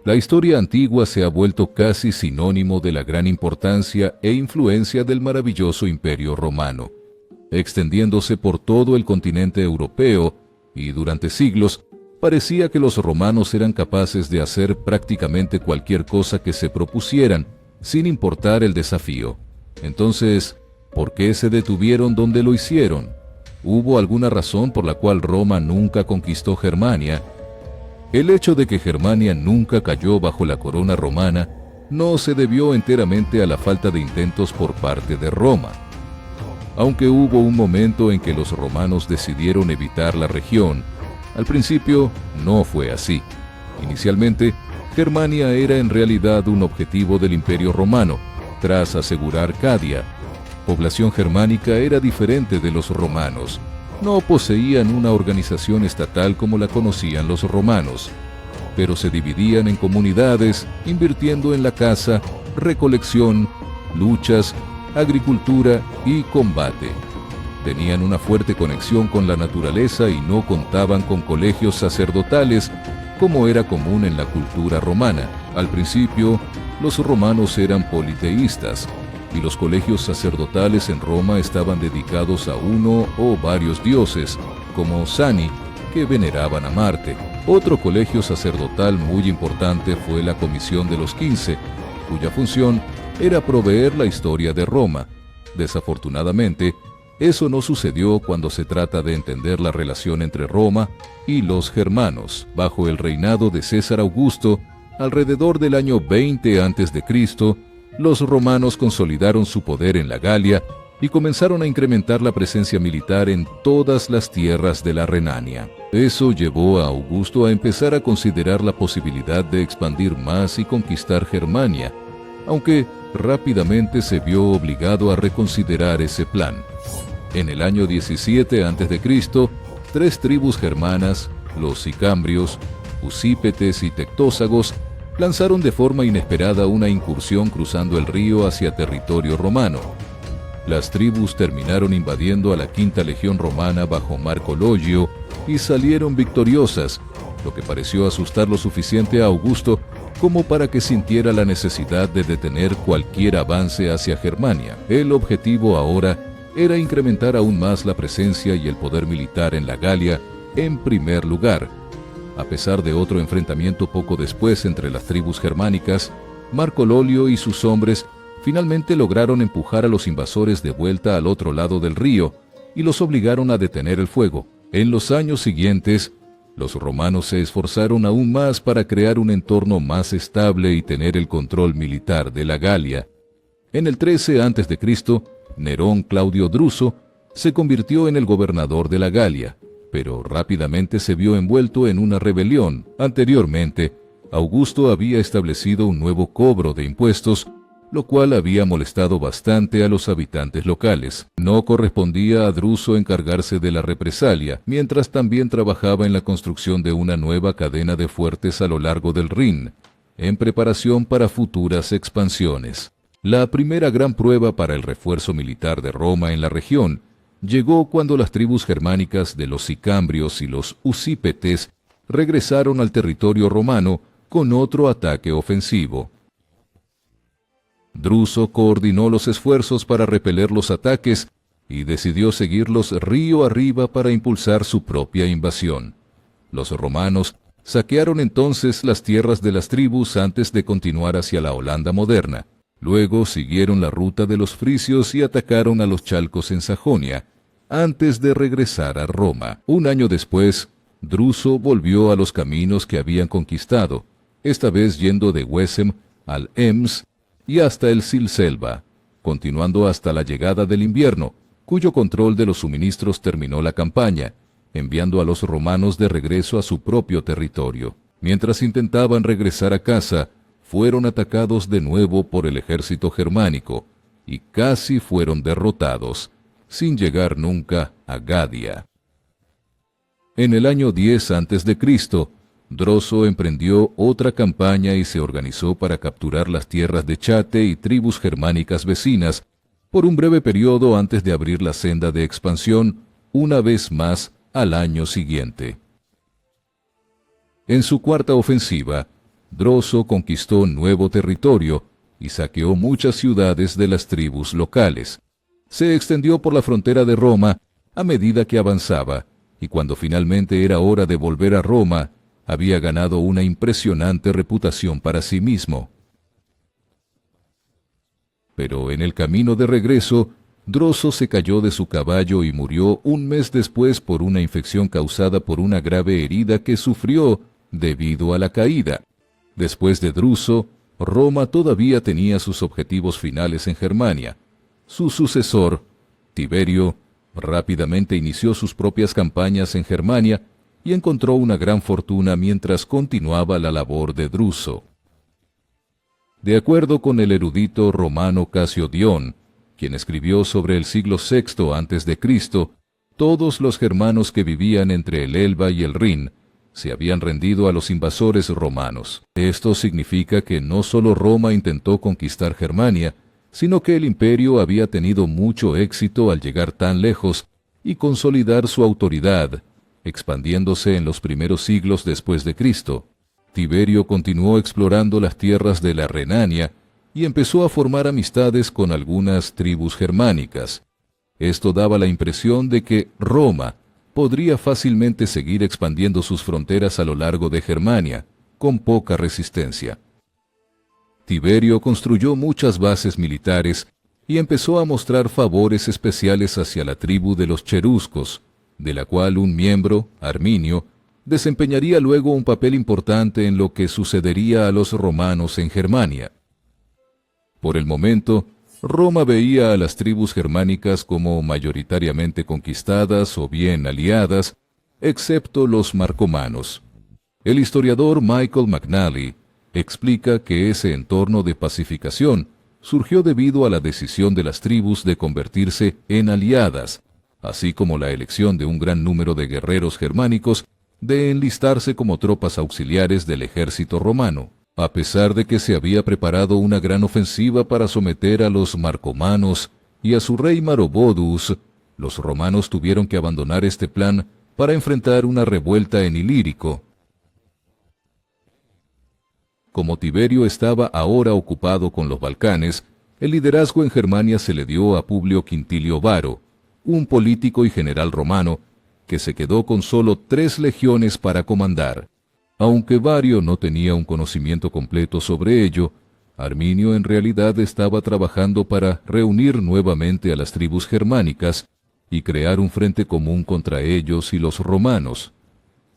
La historia antigua se ha vuelto casi sinónimo de la gran importancia e influencia del maravilloso Imperio Romano, extendiéndose por todo el continente europeo, y durante siglos parecía que los romanos eran capaces de hacer prácticamente cualquier cosa que se propusieran, sin importar el desafío. Entonces, ¿por qué se detuvieron donde lo hicieron? ¿Hubo alguna razón por la cual Roma nunca conquistó Germania? El hecho de que Germania nunca cayó bajo la corona romana no se debió enteramente a la falta de intentos por parte de Roma. Aunque hubo un momento en que los romanos decidieron evitar la región, al principio no fue así. Inicialmente, Germania era en realidad un objetivo del Imperio Romano, tras asegurar Cadia. Población germánica era diferente de los romanos. No poseían una organización estatal como la conocían los romanos, pero se dividían en comunidades, invirtiendo en la caza, recolección, luchas, agricultura y combate. Tenían una fuerte conexión con la naturaleza y no contaban con colegios sacerdotales, como era común en la cultura romana. Al principio, los romanos eran politeístas, y los colegios sacerdotales en Roma estaban dedicados a uno o varios dioses, como Sani, que veneraban a Marte. Otro colegio sacerdotal muy importante fue la Comisión de los 15, cuya función era proveer la historia de Roma. Desafortunadamente, eso no sucedió cuando se trata de entender la relación entre Roma y los germanos. Bajo el reinado de César Augusto, alrededor del año 20 a.C., los romanos consolidaron su poder en la Galia y comenzaron a incrementar la presencia militar en todas las tierras de la Renania. Eso llevó a Augusto a empezar a considerar la posibilidad de expandir más y conquistar Germania, aunque rápidamente se vio obligado a reconsiderar ese plan. En el año 17 a.C., 3 tribus germanas, los sicambrios, usípetes y tectósagos, lanzaron de forma inesperada una incursión cruzando el río hacia territorio romano. Las tribus terminaron invadiendo a la Quinta Legión Romana bajo Marco Logio y salieron victoriosas, lo que pareció asustar lo suficiente a Augusto como para que sintiera la necesidad de detener cualquier avance hacia Germania. El objetivo ahora era incrementar aún más la presencia y el poder militar en la Galia en primer lugar. A pesar de otro enfrentamiento poco después entre las tribus germánicas, Marco Lolio y sus hombres finalmente lograron empujar a los invasores de vuelta al otro lado del río y los obligaron a detener el fuego. En los años siguientes, los romanos se esforzaron aún más para crear un entorno más estable y tener el control militar de la Galia. En el 13 a.C., Nerón Claudio Druso se convirtió en el gobernador de la Galia, pero rápidamente se vio envuelto en una rebelión. Anteriormente, Augusto había establecido un nuevo cobro de impuestos, lo cual había molestado bastante a los habitantes locales. No correspondía a Druso encargarse de la represalia, mientras también trabajaba en la construcción de una nueva cadena de fuertes a lo largo del Rin, en preparación para futuras expansiones. La primera gran prueba para el refuerzo militar de Roma en la región llegó cuando las tribus germánicas de los sicambrios y los usípetes regresaron al territorio romano con otro ataque ofensivo. Druso coordinó los esfuerzos para repeler los ataques y decidió seguirlos río arriba para impulsar su propia invasión. Los romanos saquearon entonces las tierras de las tribus antes de continuar hacia la Holanda moderna. Luego siguieron la ruta de los frisios y atacaron a los chalcos en Sajonia, antes de regresar a Roma. Un año después, Druso volvió a los caminos que habían conquistado, esta vez yendo de Wesem al Ems y hasta el Silselva, continuando hasta la llegada del invierno, cuyo control de los suministros terminó la campaña, enviando a los romanos de regreso a su propio territorio. Mientras intentaban regresar a casa, fueron atacados de nuevo por el ejército germánico y casi fueron derrotados, sin llegar nunca a Gadia. En el año 10 a.C., Druso emprendió otra campaña y se organizó para capturar las tierras de Chate y tribus germánicas vecinas por un breve periodo antes de abrir la senda de expansión una vez más al año siguiente. En su cuarta ofensiva, Droso conquistó nuevo territorio y saqueó muchas ciudades de las tribus locales. Se extendió por la frontera de Roma a medida que avanzaba, y cuando finalmente era hora de volver a Roma, había ganado una impresionante reputación para sí mismo. Pero en el camino de regreso, Droso se cayó de su caballo y murió un mes después por una infección causada por una grave herida que sufrió debido a la caída. Después de Druso, Roma todavía tenía sus objetivos finales en Germania. Su sucesor, Tiberio, rápidamente inició sus propias campañas en Germania y encontró una gran fortuna mientras continuaba la labor de Druso. De acuerdo con el erudito romano Casio Dión, quien escribió sobre el siglo VI a.C., todos los germanos que vivían entre el Elba y el Rin se habían rendido a los invasores romanos. Esto significa que no solo Roma intentó conquistar Germania, sino que el imperio había tenido mucho éxito al llegar tan lejos y consolidar su autoridad, expandiéndose en los primeros siglos después de Cristo. Tiberio continuó explorando las tierras de la Renania y empezó a formar amistades con algunas tribus germánicas. Esto daba la impresión de que Roma podría fácilmente seguir expandiendo sus fronteras a lo largo de Germania, con poca resistencia. Tiberio construyó muchas bases militares y empezó a mostrar favores especiales hacia la tribu de los cheruscos, de la cual un miembro, Arminio, desempeñaría luego un papel importante en lo que sucedería a los romanos en Germania. Por el momento, Roma veía a las tribus germánicas como mayoritariamente conquistadas o bien aliadas, excepto los marcomanos. El historiador Michael McNally explica que ese entorno de pacificación surgió debido a la decisión de las tribus de convertirse en aliadas, así como la elección de un gran número de guerreros germánicos de enlistarse como tropas auxiliares del ejército romano. A pesar de que se había preparado una gran ofensiva para someter a los marcomanos y a su rey Maroboduus, los romanos tuvieron que abandonar este plan para enfrentar una revuelta en Ilírico. Como Tiberio estaba ahora ocupado con los Balcanes, el liderazgo en Germania se le dio a Publio Quintilio Varo, un político y general romano, que se quedó con solo 3 legiones para comandar. Aunque Vario no tenía un conocimiento completo sobre ello, Arminio en realidad estaba trabajando para reunir nuevamente a las tribus germánicas y crear un frente común contra ellos y los romanos.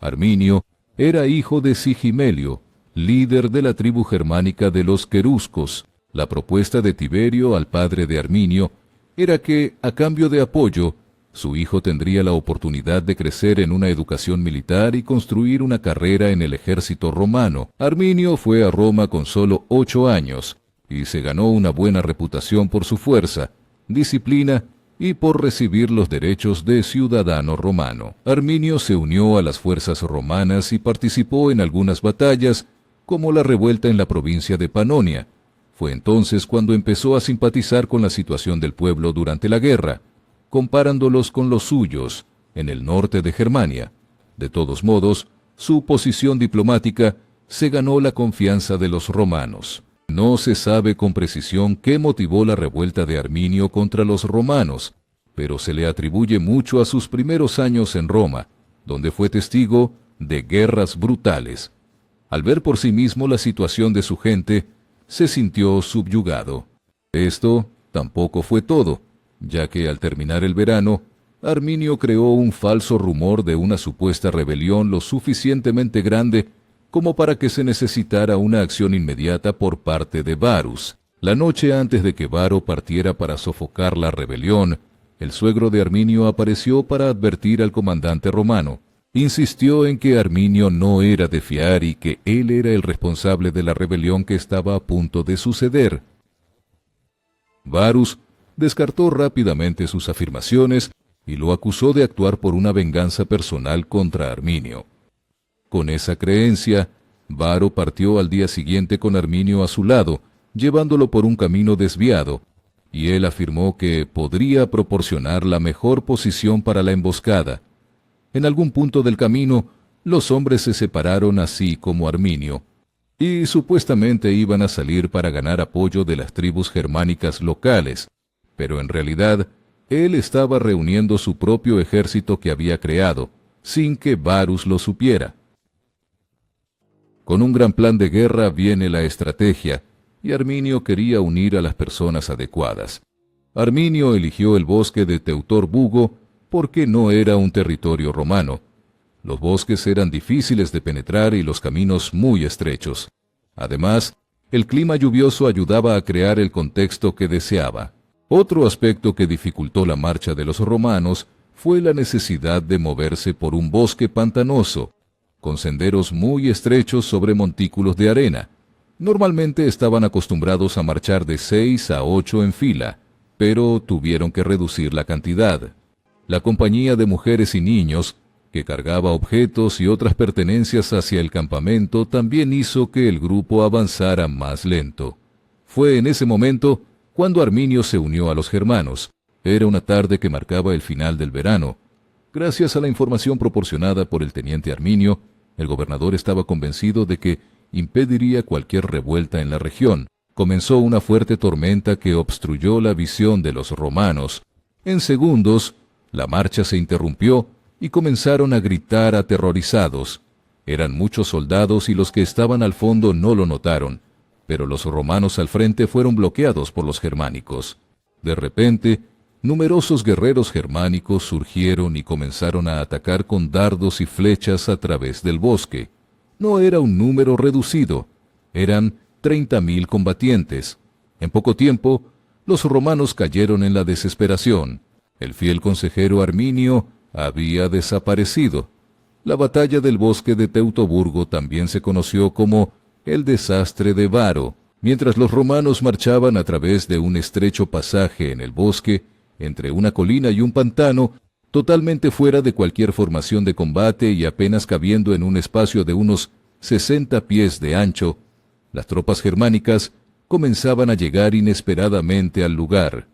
Arminio era hijo de Sigimelio, líder de la tribu germánica de los queruscos. La propuesta de Tiberio al padre de Arminio era que, a cambio de apoyo, su hijo tendría la oportunidad de crecer en una educación militar y construir una carrera en el ejército romano. Arminio fue a Roma con solo 8 años y se ganó una buena reputación por su fuerza, disciplina y por recibir los derechos de ciudadano romano. Arminio se unió a las fuerzas romanas y participó en algunas batallas, como la revuelta en la provincia de Panonia. Fue entonces cuando empezó a simpatizar con la situación del pueblo durante la guerra, comparándolos con los suyos en el norte de Germania. De todos modos, su posición diplomática se ganó la confianza de los romanos. No se sabe con precisión qué motivó la revuelta de Arminio contra los romanos, pero se le atribuye mucho a sus primeros años en Roma, donde fue testigo de guerras brutales. Al ver por sí mismo la situación de su gente, se sintió subyugado. Esto tampoco fue todo, ya que al terminar el verano, Arminio creó un falso rumor de una supuesta rebelión lo suficientemente grande como para que se necesitara una acción inmediata por parte de Varus. La noche antes de que Varo partiera para sofocar la rebelión, el suegro de Arminio apareció para advertir al comandante romano. Insistió en que Arminio no era de fiar y que él era el responsable de la rebelión que estaba a punto de suceder. Varus descartó rápidamente sus afirmaciones y lo acusó de actuar por una venganza personal contra Arminio. Con esa creencia, Varo partió al día siguiente con Arminio a su lado, llevándolo por un camino desviado, y él afirmó que podría proporcionar la mejor posición para la emboscada. En algún punto del camino, los hombres se separaron así como Arminio. y supuestamente iban a salir para ganar apoyo de las tribus germánicas locales, pero en realidad él estaba reuniendo su propio ejército que había creado, sin que Varus lo supiera. Con un gran plan de guerra viene la estrategia, y Arminio quería unir a las personas adecuadas. Arminio eligió el bosque de Teutor Bugo porque no era un territorio romano. Los bosques eran difíciles de penetrar y los caminos muy estrechos. Además, el clima lluvioso ayudaba a crear el contexto que deseaba. Otro aspecto que dificultó la marcha de los romanos fue la necesidad de moverse por un bosque pantanoso, con senderos muy estrechos sobre montículos de arena. Normalmente estaban acostumbrados a marchar de 6 a 8 en fila, pero tuvieron que reducir la cantidad. La compañía de mujeres y niños, que cargaba objetos y otras pertenencias hacia el campamento, también hizo que el grupo avanzara más lento. Fue en ese momento cuando Arminio se unió a los germanos. Era una tarde que marcaba el final del verano. Gracias a la información proporcionada por el teniente Arminio, el gobernador estaba convencido de que impediría cualquier revuelta en la región. Comenzó una fuerte tormenta que obstruyó la visión de los romanos. En segundos, la marcha se interrumpió y comenzaron a gritar aterrorizados. Eran muchos soldados y los que estaban al fondo no lo notaron, pero los romanos al frente fueron bloqueados por los germánicos. De repente, numerosos guerreros germánicos surgieron y comenzaron a atacar con dardos y flechas a través del bosque. No era un número reducido, eran 30.000 combatientes. En poco tiempo, los romanos cayeron en la desesperación. El fiel consejero Arminio había desaparecido. La batalla del bosque de Teutoburgo también se conoció como el desastre de Varo. Mientras los romanos marchaban a través de un estrecho pasaje en el bosque, entre una colina y un pantano, totalmente fuera de cualquier formación de combate y apenas cabiendo en un espacio de unos 60 pies de ancho, las tropas germánicas comenzaban a llegar inesperadamente al lugar.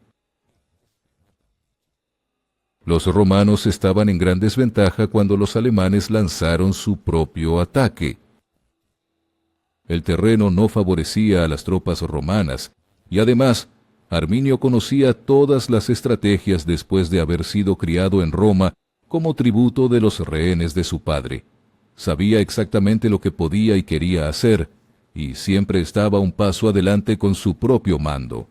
Los romanos estaban en gran desventaja cuando los alemanes lanzaron su propio ataque. El terreno no favorecía a las tropas romanas, y además, Arminio conocía todas las estrategias después de haber sido criado en Roma como tributo de los rehenes de su padre. Sabía exactamente lo que podía y quería hacer, y siempre estaba un paso adelante con su propio mando.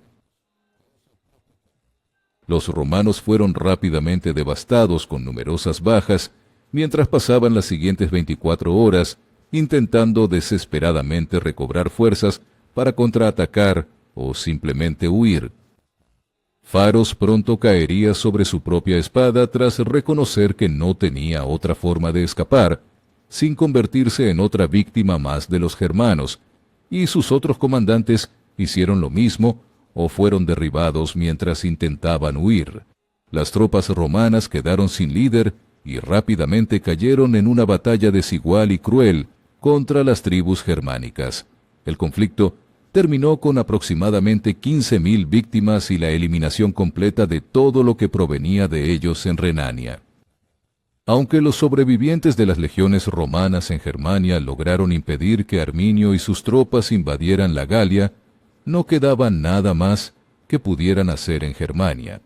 Los romanos fueron rápidamente devastados con numerosas bajas, mientras pasaban las siguientes 24 horas intentando desesperadamente recobrar fuerzas para contraatacar o simplemente huir. Faros pronto caería sobre su propia espada tras reconocer que no tenía otra forma de escapar, sin convertirse en otra víctima más de los germanos, y sus otros comandantes hicieron lo mismo o fueron derribados mientras intentaban huir. Las tropas romanas quedaron sin líder y rápidamente cayeron en una batalla desigual y cruel contra las tribus germánicas. El conflicto terminó con aproximadamente 15.000 víctimas y la eliminación completa de todo lo que provenía de ellos en Renania. Aunque los sobrevivientes de las legiones romanas en Germania lograron impedir que Arminio y sus tropas invadieran la Galia, no quedaba nada más que pudieran hacer en Germania.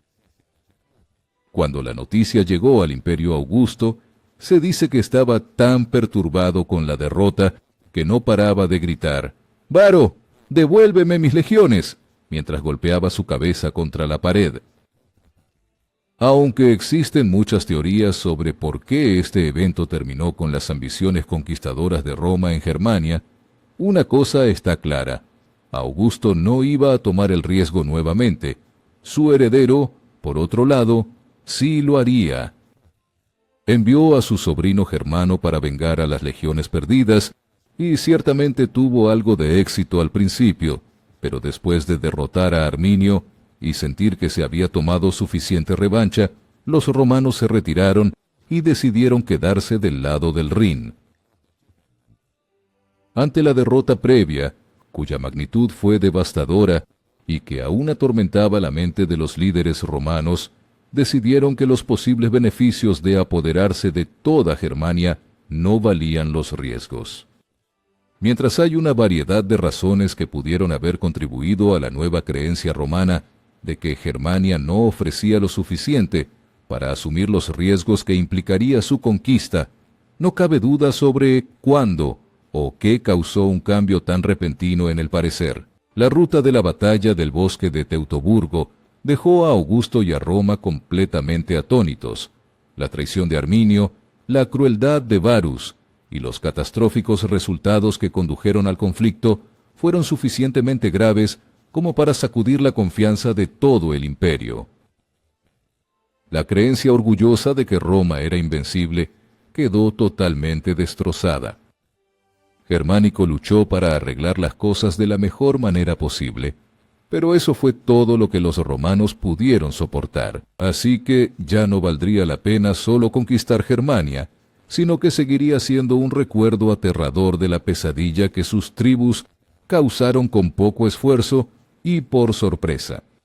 Cuando la noticia llegó al Imperio Augusto, se dice que estaba tan perturbado con la derrota que no paraba de gritar: «¡Varo, devuélveme mis legiones!», mientras golpeaba su cabeza contra la pared. Aunque existen muchas teorías sobre por qué este evento terminó con las ambiciones conquistadoras de Roma en Germania, una cosa está clara: Augusto no iba a tomar el riesgo nuevamente. Su heredero, por otro lado, sí lo haría. Envió a su sobrino Germano para vengar a las legiones perdidas, y ciertamente tuvo algo de éxito al principio, pero después de derrotar a Arminio y sentir que se había tomado suficiente revancha, los romanos se retiraron y decidieron quedarse del lado del Rin. Ante la derrota previa, cuya magnitud fue devastadora y que aún atormentaba la mente de los líderes romanos, decidieron que los posibles beneficios de apoderarse de toda Germania no valían los riesgos. Mientras hay una variedad de razones que pudieron haber contribuido a la nueva creencia romana de que Germania no ofrecía lo suficiente para asumir los riesgos que implicaría su conquista, no cabe duda sobre cuándo o qué causó un cambio tan repentino en el parecer. La ruta de la batalla del bosque de Teutoburgo dejó a Augusto y a Roma completamente atónitos. La traición de Arminio, la crueldad de Varus y los catastróficos resultados que condujeron al conflicto fueron suficientemente graves como para sacudir la confianza de todo el imperio. La creencia orgullosa de que Roma era invencible quedó totalmente destrozada. Germánico luchó para arreglar las cosas de la mejor manera posible, pero eso fue todo lo que los romanos pudieron soportar. Así que ya no valdría la pena solo conquistar Germania, sino que seguiría siendo un recuerdo aterrador de la pesadilla que sus tribus causaron con poco esfuerzo y por sorpresa.